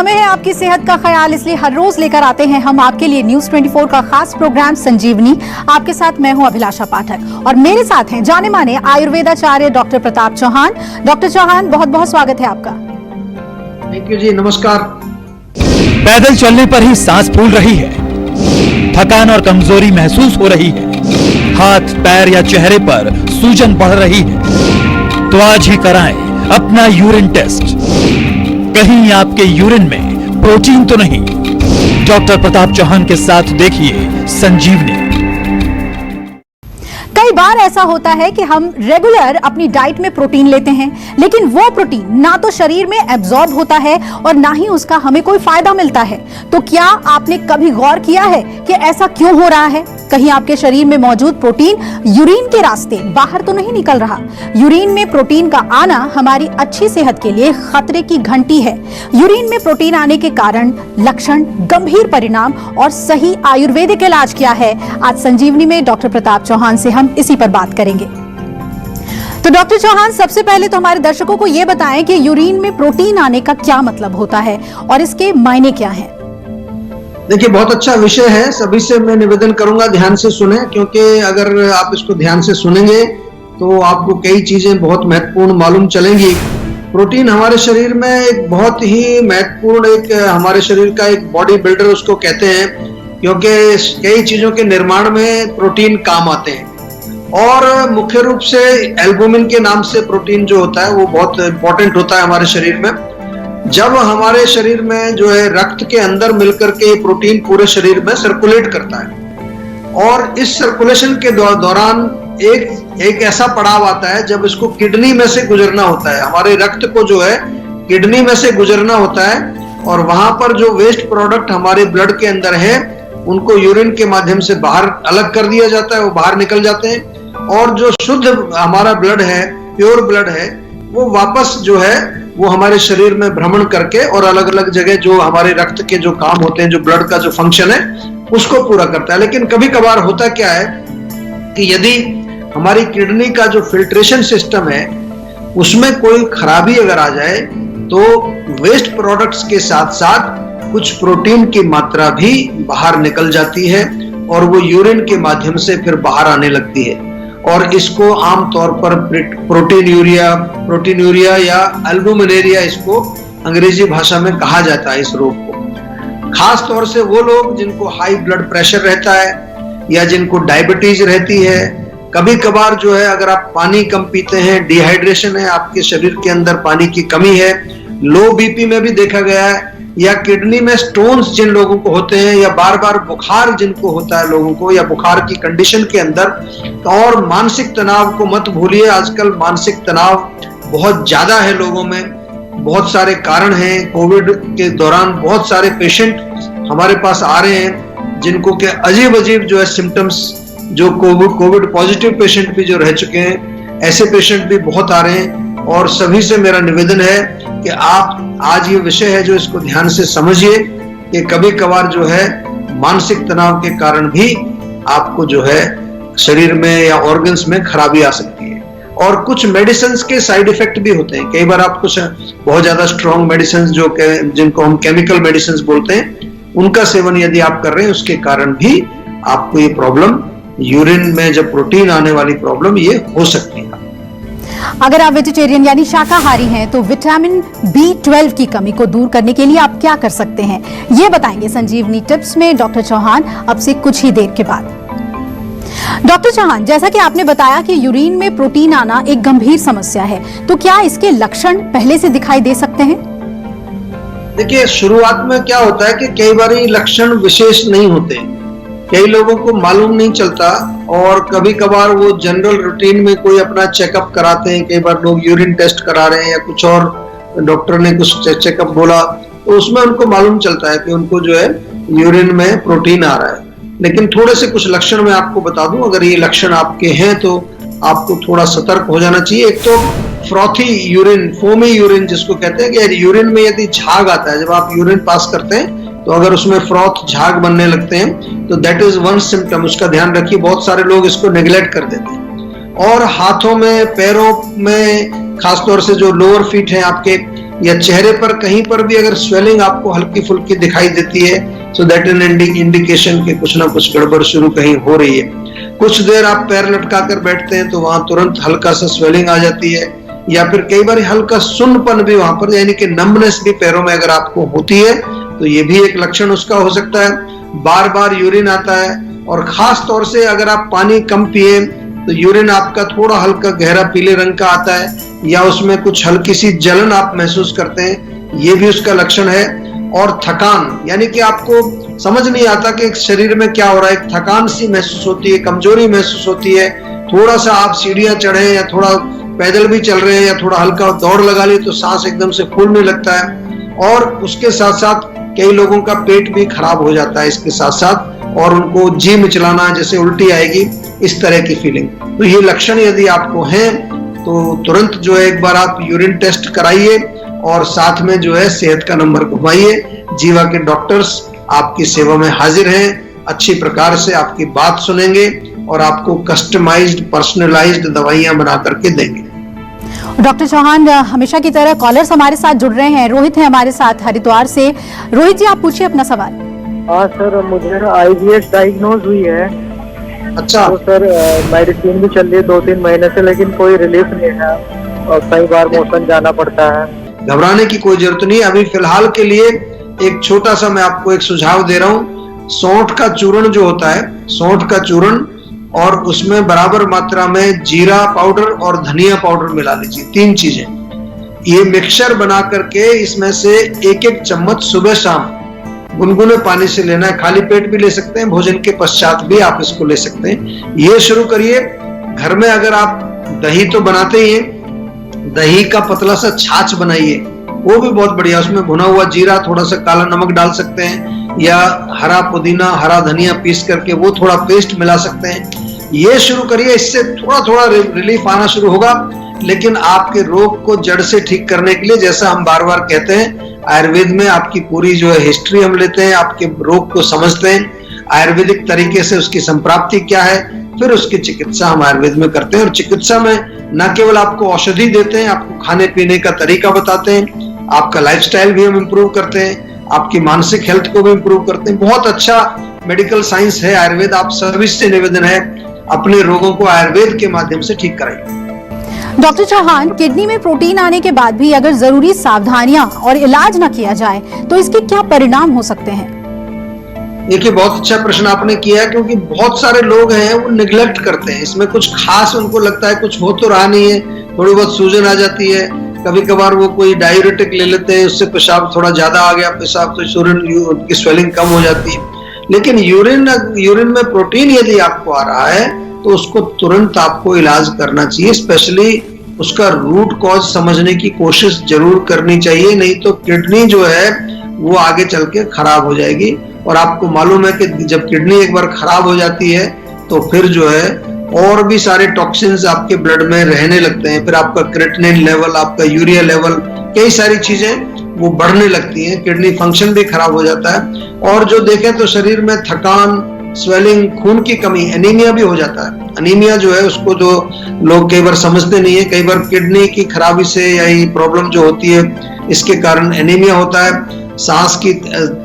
हमें है आपकी सेहत का ख्याल, इसलिए हर रोज लेकर आते हैं हम आपके लिए न्यूज 24 का खास प्रोग्राम संजीवनी। आपके साथ मैं हूं अभिलाषा पाठक और मेरे साथ हैं जाने माने आयुर्वेदाचार्य डॉक्टर प्रताप चौहान। डॉक्टर चौहान, बहुत बहुत स्वागत है आपका। थैंक यू जी, नमस्कार। पैदल चलने पर ही सांस फूल रही है, थकान और कमजोरी महसूस हो रही है, हाथ पैर या चेहरे पर सूजन बढ़ रही है, तो आज ही कराएं अपना यूरिन टेस्ट। कहीं आपके यूरिन में प्रोटीन तो नहीं? डॉक्टर प्रताप चौहान के साथ देखिए संजीवनी। कई बार ऐसा होता है कि हम रेगुलर अपनी डाइट में प्रोटीन लेते हैं, लेकिन वो प्रोटीन ना तो शरीर में एब्जॉर्ब होता है और ना ही उसका हमें कोई फायदा मिलता है। तो क्या आपने कभी गौर किया है कि ऐसा क्यों हो रहा है? कहीं आपके शरीर में मौजूद प्रोटीन यूरिन के रास्ते बाहर तो नहीं निकल रहा? यूरिन में प्रोटीन का आना हमारी अच्छी सेहत के लिए खतरे की घंटी है। यूरिन में प्रोटीन आने के कारण, लक्षण, गंभीर परिणाम और सही आयुर्वेदिक इलाज क्या है, आज संजीवनी में डॉक्टर प्रताप चौहान से हम इसी पर बात करेंगे। तो डॉक्टर चौहान, सबसे पहले तो हमारे दर्शकों को यह बताएं कि यूरिन में प्रोटीन आने का क्या मतलब होता है और इसके मायने क्या हैं? देखिए, बहुत अच्छा विषय है। सभी से मैं निवेदन करूंगा ध्यान से सुने, क्योंकि अगर आप इसको ध्यान से सुनेंगे तो आपको कई चीजें बहुत महत्वपूर्ण मालूम चलेंगी। प्रोटीन हमारे शरीर में एक बहुत ही महत्वपूर्ण, एक हमारे शरीर का एक बॉडी बिल्डर उसको कहते हैं, क्योंकि कई चीजों के निर्माण में प्रोटीन काम आते हैं। और मुख्य रूप से एल्बुमिन के नाम से प्रोटीन जो होता है वो बहुत इंपॉर्टेंट होता है हमारे शरीर में। जब हमारे शरीर में जो है रक्त के अंदर मिलकर के प्रोटीन पूरे शरीर में सर्कुलेट करता है, और इस सर्कुलेशन के दौरान एक ऐसा पड़ाव आता है जब इसको किडनी में से गुजरना होता है। हमारे रक्त को जो है किडनी में से गुजरना होता है, और वहां पर जो वेस्ट प्रोडक्ट हमारे ब्लड के अंदर है उनको यूरिन के माध्यम से बाहर अलग कर दिया जाता है, वो बाहर निकल जाते हैं। और जो शुद्ध हमारा ब्लड है, प्योर ब्लड है, वो वापस जो है वो हमारे शरीर में भ्रमण करके और अलग अलग जगह जो हमारे रक्त के जो काम होते हैं, जो ब्लड का जो फंक्शन है, उसको पूरा करता है। लेकिन कभी कभार होता क्या है कि यदि हमारी किडनी का जो फिल्ट्रेशन सिस्टम है उसमें कोई खराबी अगर आ जाए तो वेस्ट प्रोडक्ट्स के साथ साथ कुछ प्रोटीन की मात्रा भी बाहर निकल जाती है और वो यूरिन के माध्यम से फिर बाहर आने लगती है। और इसको आमतौर पर प्रोटीन यूरिया या एल्बुमिनेरिया इसको अंग्रेजी भाषा में कहा जाता है इस रोग को। खास तौर से वो लोग जिनको हाई ब्लड प्रेशर रहता है या जिनको डायबिटीज रहती है, कभी कभार जो है अगर आप पानी कम पीते हैं, डिहाइड्रेशन है, आपके शरीर के अंदर पानी की कमी है, लो बीपी में भी देखा गया है, या किडनी में स्टोन्स जिन लोगों को होते हैं, या बार बार बुखार जिनको होता है लोगों को, या बुखार की कंडीशन के अंदर, और मानसिक तनाव को मत भूलिए। आजकल मानसिक तनाव बहुत ज्यादा है लोगों में, बहुत सारे कारण हैं। कोविड के दौरान बहुत सारे पेशेंट हमारे पास आ रहे हैं जिनको के अजीब अजीब जो है सिम्टम्स, जो कोविड पॉजिटिव पेशेंट भी जो रह चुके हैं, ऐसे पेशेंट भी बहुत आ रहे हैं। और सभी से मेरा निवेदन है कि आप आज ये विषय है जो इसको ध्यान से समझिए कि कभी कभार जो है मानसिक तनाव के कारण भी आपको जो है शरीर में या ऑर्गन्स में खराबी आ सकती है। और कुछ मेडिसिन के साइड इफेक्ट भी होते हैं। कई बार आप कुछ बहुत ज्यादा स्ट्रॉन्ग मेडिसिन जिनको हम केमिकल मेडिसिन बोलते हैं, उनका सेवन यदि आप कर रहे हैं, उसके कारण भी आपको ये प्रॉब्लम, यूरिन में जब प्रोटीन आने वाली प्रॉब्लम, ये हो सकती है। अगर आप वेजिटेरियन यानी शाकाहारी हैं तो विटामिन B12 की कमी को दूर करने के लिए आप क्या कर सकते हैं, ये बताएंगे संजीवनी टिप्स में डॉक्टर चौहान अब से कुछ ही देर के बाद। डॉक्टर चौहान, जैसा कि आपने बताया कि यूरिन में प्रोटीन आना एक गंभीर समस्या है, तो क्या इसके लक्षण पहले से दिखाई दे सकते हैं? देखिए, शुरुआत में क्या होता है कि कई बार लक्षण विशेष नहीं होते, कई लोगों को मालूम नहीं चलता, और कभी कभार वो जनरल रूटीन में कोई अपना चेकअप कराते हैं। कई बार लोग यूरिन टेस्ट करा रहे हैं या कुछ और डॉक्टर ने कुछ चेकअप बोला, तो उसमें उनको मालूम चलता है कि उनको जो है यूरिन में प्रोटीन आ रहा है। लेकिन थोड़े से कुछ लक्षण मैं आपको बता दूं, अगर ये लक्षण आपके हैं तो आपको थोड़ा सतर्क हो जाना चाहिए। एक तो फ्रॉथी यूरिन, फोमी यूरिन जिसको कहते हैं, कि यूरिन में यदि झाग आता है, जब आप यूरिन पास करते हैं तो अगर उसमें फ्रॉथ, झाग बनने लगते हैं तो दैट इज वन सिम्टम। उसका ध्यान रखिए, बहुत सारे लोग इसको नेग्लेक्ट कर देते हैं। और हाथों में, पैरों में, खासतौर से जो लोअर फीट हैं आपके, या चेहरे पर कहीं पर भी अगर स्वेलिंग आपको हल्की फुल्की दिखाई देती है, सो दैट एन इंडिकेशन के कुछ ना कुछ गड़बड़ शुरू कहीं हो रही है। कुछ देर आप पैर लटका कर बैठते हैं तो वहां तुरंत हल्का सा स्वेलिंग आ जाती है, या फिर कई बार हल्का सुन्नपन भी वहां पर, यानी कि नम्बनेस भी पैरों में अगर आपको होती है तो ये भी एक लक्षण उसका हो सकता है। बार बार यूरिन आता है, और खास तौर से अगर आप पानी कम पिए तो यूरिन आपका थोड़ा हल्का गहरा पीले रंग का आता है, या उसमें कुछ हल्की सी जलन आप महसूस करते हैं, ये भी उसका लक्षण है। और थकान, यानी कि आपको समझ नहीं आता कि शरीर में क्या हो रहा है, थकान सी महसूस होती है, कमजोरी महसूस होती है। थोड़ा सा आप सीढ़ियां चढ़े या थोड़ा पैदल भी चल रहे हैं या थोड़ा हल्का दौड़ लगा ली तो सांस एकदम से फूलने लगता है। और उसके साथ साथ कई लोगों का पेट भी खराब हो जाता है इसके साथ साथ, और उनको जी मिचलाना, जैसे उल्टी आएगी, इस तरह की फीलिंग। तो ये लक्षण यदि आपको हैं तो तुरंत जो है एक बार आप यूरिन टेस्ट कराइए, और साथ में जो है सेहत का नंबर घुमाइए। जीवा के डॉक्टर्स आपकी सेवा में हाजिर हैं, अच्छी प्रकार से आपकी बात सुनेंगे और आपको कस्टमाइज्ड पर्सनलाइज्ड दवाइयां बना करके देंगे। डॉक्टर चौहान, हमेशा की तरह कॉलर्स हमारे साथ जुड़ रहे हैं। रोहित है हमारे साथ हरिद्वार से। रोहित जी, आप पूछिए अपना सवाल। हाँ सर, मुझे IBS डायग्नोज हुई है। अच्छा। तो सर मेडिसिन भी चल रही है 2-3 महीने से, लेकिन कोई रिलीफ नहीं है और कई बार मोशन जाना पड़ता है। घबराने की कोई जरूरत नहीं। अभी फिलहाल के लिए एक छोटा सा मैं आपको एक सुझाव दे रहा हूँ। सौंठ का चूर्ण जो होता है, सौंठ का चूर्ण, और उसमें बराबर मात्रा में जीरा पाउडर और धनिया पाउडर मिला लीजिए, 3 चीजें। ये मिक्सचर बना करके इसमें से 1-1 चम्मच सुबह शाम गुनगुने पानी से लेना है। खाली पेट भी ले सकते हैं, भोजन के पश्चात भी आप इसको ले सकते हैं। ये शुरू करिए। घर में अगर आप दही तो बनाते ही हैं, दही का पतला सा छाछ बनाइए, वो भी बहुत बढ़िया। उसमें भुना हुआ जीरा, थोड़ा सा काला नमक डाल सकते हैं, या हरा पुदीना, हरा धनिया पीस करके वो थोड़ा पेस्ट मिला सकते हैं। ये शुरू करिए, इससे थोड़ा थोड़ा रिलीफ आना शुरू होगा। लेकिन आपके रोग को जड़ से ठीक करने के लिए, जैसा हम बार बार कहते हैं, आयुर्वेद में आपकी पूरी जो है हिस्ट्री हम लेते हैं, आपके रोग को समझते हैं, आयुर्वेदिक तरीके से उसकी संप्राप्ति क्या है, फिर उसकी चिकित्सा हम आयुर्वेद में करते हैं। और चिकित्सा में न केवल आपको औषधि देते हैं, आपको खाने पीने का तरीका बताते हैं, आपका लाइफस्टाइल भी हम इम्प्रूव करते हैं, आपकी मानसिक हेल्थ को भी इम्प्रूव करते हैं। बहुत अच्छा मेडिकल साइंस है आयुर्वेद। आप सभी से निवेदन है, अपने रोगों को आयुर्वेद के माध्यम से ठीक कराइए। डॉक्टर चौहान, किडनी में प्रोटीन आने के बाद भी अगर जरूरी सावधानियां और इलाज न किया जाए तो इसके क्या परिणाम हो सकते हैं? देखिए, बहुत अच्छा प्रश्न आपने किया है, क्योंकि बहुत सारे लोग हैं वो निगलेक्ट करते हैं। इसमें कुछ खास उनको लगता है कुछ हो तो रहा नहीं है, थोड़ी बहुत सूजन आ जाती है, कभी कभार वो कोई डायूरेटिक ले लेते हैं, उससे पेशाब थोड़ा ज्यादा आ गया, पेशाब तो यूरिन की स्वेलिंग कम हो जाती है। लेकिन यूरिन में प्रोटीन यदि आपको आ रहा है तो उसको तुरंत आपको इलाज करना चाहिए। स्पेशली उसका रूट कॉज समझने की कोशिश जरूर करनी चाहिए, नहीं तो किडनी जो है वो आगे चल के खराब हो जाएगी। और आपको मालूम है कि जब किडनी एक बार खराब हो जाती है तो फिर जो है और भी सारे टॉक्सिन्स आपके ब्लड में रहने लगते हैं। फिर आपका क्रेटिनिन लेवल, आपका यूरिया लेवल, कई सारी चीजें वो बढ़ने लगती हैं, किडनी फंक्शन भी खराब हो जाता है। और जो देखें तो शरीर में थकान, स्वेलिंग, खून की कमी, एनीमिया भी हो जाता है। एनीमिया जो है उसको जो लोग कई बार समझते नहीं है, कई बार किडनी की खराबी से या ये प्रॉब्लम जो होती है इसके कारण एनीमिया होता है, सांस की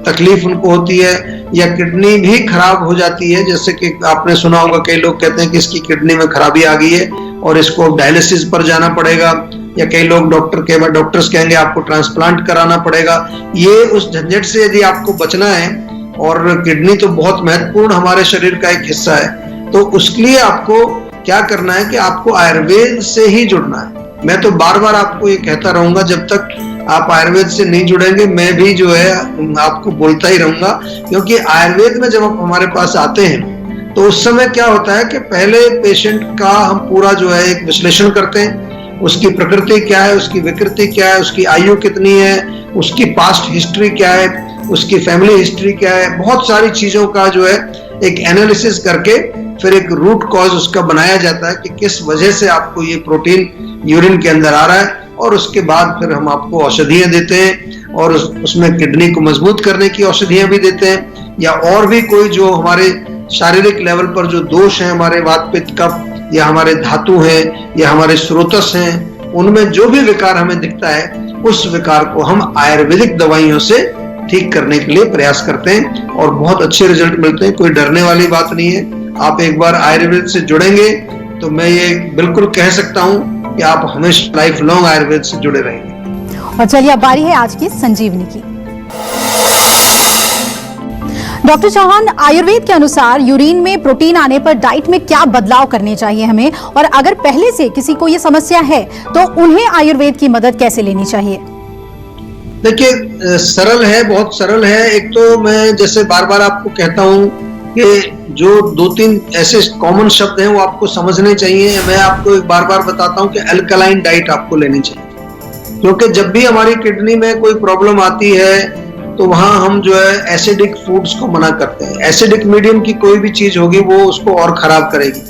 तकलीफ उनको होती है, या किडनी भी खराब हो जाती है। जैसे कि आपने सुना होगा, कई लोग कहते हैं कि इसकी किडनी में खराबी आ गई है और इसको डायलिसिस पर जाना पड़ेगा, या कई लोग डॉक्टर्स कहेंगे आपको ट्रांसप्लांट कराना पड़ेगा। ये उस झंझट से यदि आपको बचना है, और किडनी तो बहुत महत्वपूर्ण हमारे शरीर का एक हिस्सा है, तो उसके लिए आपको क्या करना है कि आपको आयुर्वेद से ही जुड़ना है। मैं तो बार बार आपको ये कहता रहूंगा, जब तक आप आयुर्वेद से नहीं जुड़ेंगे मैं भी जो है आपको बोलता ही रहूंगा। क्योंकि आयुर्वेद में जब आप हमारे पास आते हैं तो उस समय क्या होता है कि पहले पेशेंट का हम पूरा जो है एक विश्लेषण करते हैं, उसकी प्रकृति क्या है, उसकी विकृति क्या है, उसकी आयु कितनी है, उसकी पास्ट हिस्ट्री क्या है, उसकी फैमिली हिस्ट्री क्या है, बहुत सारी चीजों का जो है एक एनालिसिस करके फिर एक रूट कॉज उसका बनाया जाता है कि किस वजह से आपको ये प्रोटीन यूरिन के अंदर आ रहा है। और उसके बाद फिर हम आपको औषधियां देते हैं, और उसमें किडनी को मजबूत करने की औषधियां भी देते हैं, या और भी कोई जो हमारे शारीरिक लेवल पर जो दोष हैं, हमारे वात पित्त कफ, या हमारे धातु हैं, या हमारे स्रोतस हैं, उनमें जो भी विकार हमें दिखता है उस विकार को हम आयुर्वेदिक दवाइयों से ठीक करने के लिए प्रयास करते हैं और बहुत अच्छे रिजल्ट मिलते हैं। कोई डरने वाली बात नहीं है। आप एक बार आयुर्वेद से जुड़ेंगे तो मैं ये बिल्कुल कह सकता हूं कि आप हमेशा लाइफ लॉन्ग आयुर्वेद से जुड़े रहेंगे। और चलिए अब बारी है आज की संजीवनी की। डॉक्टर चौहान, आयुर्वेद के अनुसार यूरिन में प्रोटीन आने पर डाइट में क्या बदलाव करने चाहिए हमें, और अगर पहले से किसी को ये समस्या है तो उन्हें आयुर्वेद की मदद कैसे लेनी चाहिए? देखिए सरल है, बहुत सरल है। एक तो मैं जैसे बार बार आपको कहता हूं कि जो 2-3 ऐसे कॉमन शब्द हैं वो आपको समझने चाहिए। मैं आपको एक बार बार बताता हूं कि अल्कलाइन डाइट आपको लेनी चाहिए, क्योंकि जब भी हमारी किडनी में कोई प्रॉब्लम आती है तो वहां हम जो है एसिडिक फूड्स को मना करते हैं। एसिडिक मीडियम की कोई भी चीज होगी वो उसको और खराब करेगी।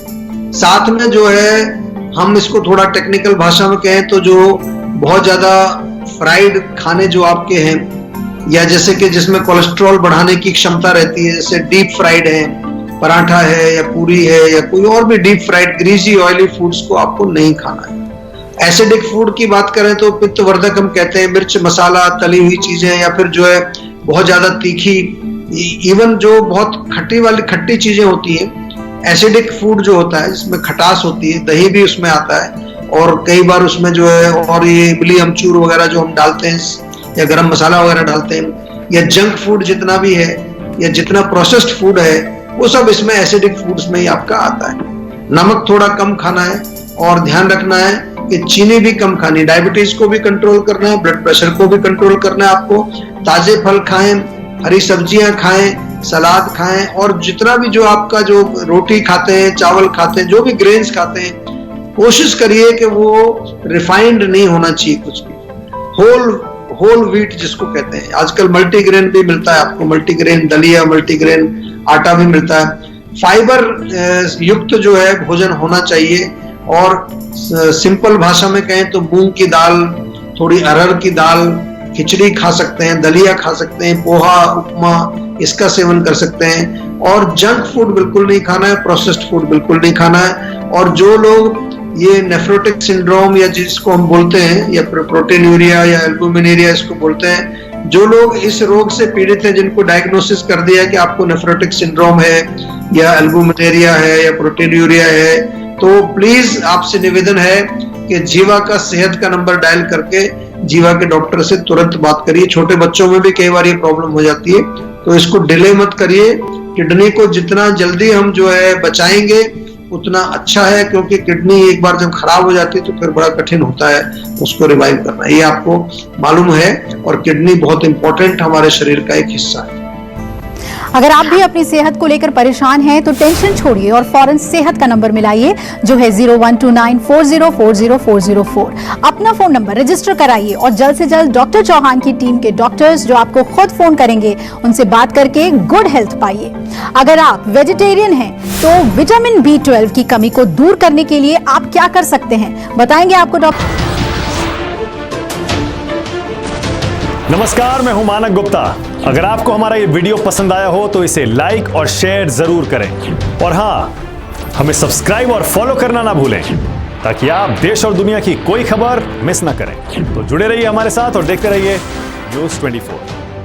साथ में जो है हम इसको थोड़ा टेक्निकल भाषा में कहें तो जो बहुत ज्यादा फ्राइड खाने जो आपके हैं, या जैसे कि जिसमें कोलेस्ट्रॉल बढ़ाने की क्षमता रहती है, जैसे डीप फ्राइड है, पराठा है या पूरी है या कोई और भी deep fried greasy oily foods को आपको नहीं खाना है। एसिडिक फूड की बात करें तो पित्तवर्धक हम कहते हैं, मिर्च मसाला तली हुई चीजें, या फिर जो है बहुत ज्यादा तीखी, इवन जो बहुत खट्टी चीजें होती हैं। एसिडिक फूड जो होता है जिसमें खटास होती है, दही भी उसमें आता है, और कई बार उसमें जो है और ये इमली अमचूर वगैरह जो हम डालते हैं या गरम मसाला वगैरह डालते हैं, या जंक फूड जितना भी है या जितना प्रोसेस्ड फूड है वो सब इसमें एसिडिक फूड्स में ही आपका आता है। नमक थोड़ा कम खाना है और ध्यान रखना है कि चीनी भी कम खानी, डायबिटीज को भी कंट्रोल करना है, ब्लड प्रेशर को भी कंट्रोल करना है आपको। ताजे फल खाएं, हरी सब्जियां खाएं, सलाद खाएं, और जितना भी जो आपका जो रोटी खाते हैं, चावल खाते हैं, जो भी ग्रेन्स खाते हैं, कोशिश करिए कि वो रिफाइंड नहीं होना चाहिए कुछ भी। होल व्हीट जिसको कहते हैं, आजकल मल्टीग्रेन भी मिलता है आपको, मल्टीग्रेन दलिया, मल्टीग्रेन आटा भी मिलता है। फाइबर युक्त जो है भोजन होना चाहिए, और सिंपल भाषा में कहें तो मूंग की दाल, थोड़ी अरहर की दाल, खिचड़ी खा सकते हैं, दलिया खा सकते हैं, पोहा, उपमा इसका सेवन कर सकते हैं। और जंक फूड बिल्कुल नहीं खाना है, प्रोसेस्ड फूड बिल्कुल नहीं खाना है। और जो लोग ये नेफ्रोटिक सिंड्रोम या जिसको हम बोलते हैं, या प्रोटीनूरिया या एल्बुमिनेरिया इसको बोलते हैं, जो लोग इस रोग से पीड़ित हैं, जिनको डायग्नोसिस कर दिया कि आपको नेफ्रोटिक सिंड्रोम है या एल्बुमिनेरिया है या प्रोटीनूरिया है, तो प्लीज आपसे निवेदन है कि जीवा का सेहत का नंबर डायल करके जीवा के डॉक्टर से तुरंत बात करिए। छोटे बच्चों में भी कई बार ये प्रॉब्लम हो जाती है, तो इसको डिले मत करिए। किडनी को जितना जल्दी हम जो है बचाएंगे उतना अच्छा है, क्योंकि किडनी एक बार जब खराब हो जाती है तो फिर बड़ा कठिन होता है उसको रिवाइव करना, ये आपको मालूम है। और किडनी बहुत इंपॉर्टेंट हमारे शरीर का एक हिस्सा है। अगर आप भी अपनी सेहत को लेकर परेशान हैं तो टेंशन छोड़िए और फौरन सेहत का नंबर मिलाइए, जो है 012940404004। अपना फोन नंबर रजिस्टर कराइए और जल्द से जल्द डॉक्टर चौहान की टीम के डॉक्टर्स जो आपको खुद फोन करेंगे उनसे बात करके गुड हेल्थ पाइए। अगर आप वेजिटेरियन हैं तो विटामिन B12 की कमी को दूर करने के लिए आप क्या कर सकते हैं, बताएंगे आपको डॉक्टर। नमस्कार, मैं हूं मानक गुप्ता। अगर आपको हमारा ये वीडियो पसंद आया हो तो इसे लाइक और शेयर जरूर करें, और हाँ, हमें सब्सक्राइब और फॉलो करना ना भूलें, ताकि आप देश और दुनिया की कोई खबर मिस ना करें। तो जुड़े रहिए हमारे साथ और देखते रहिए News 24।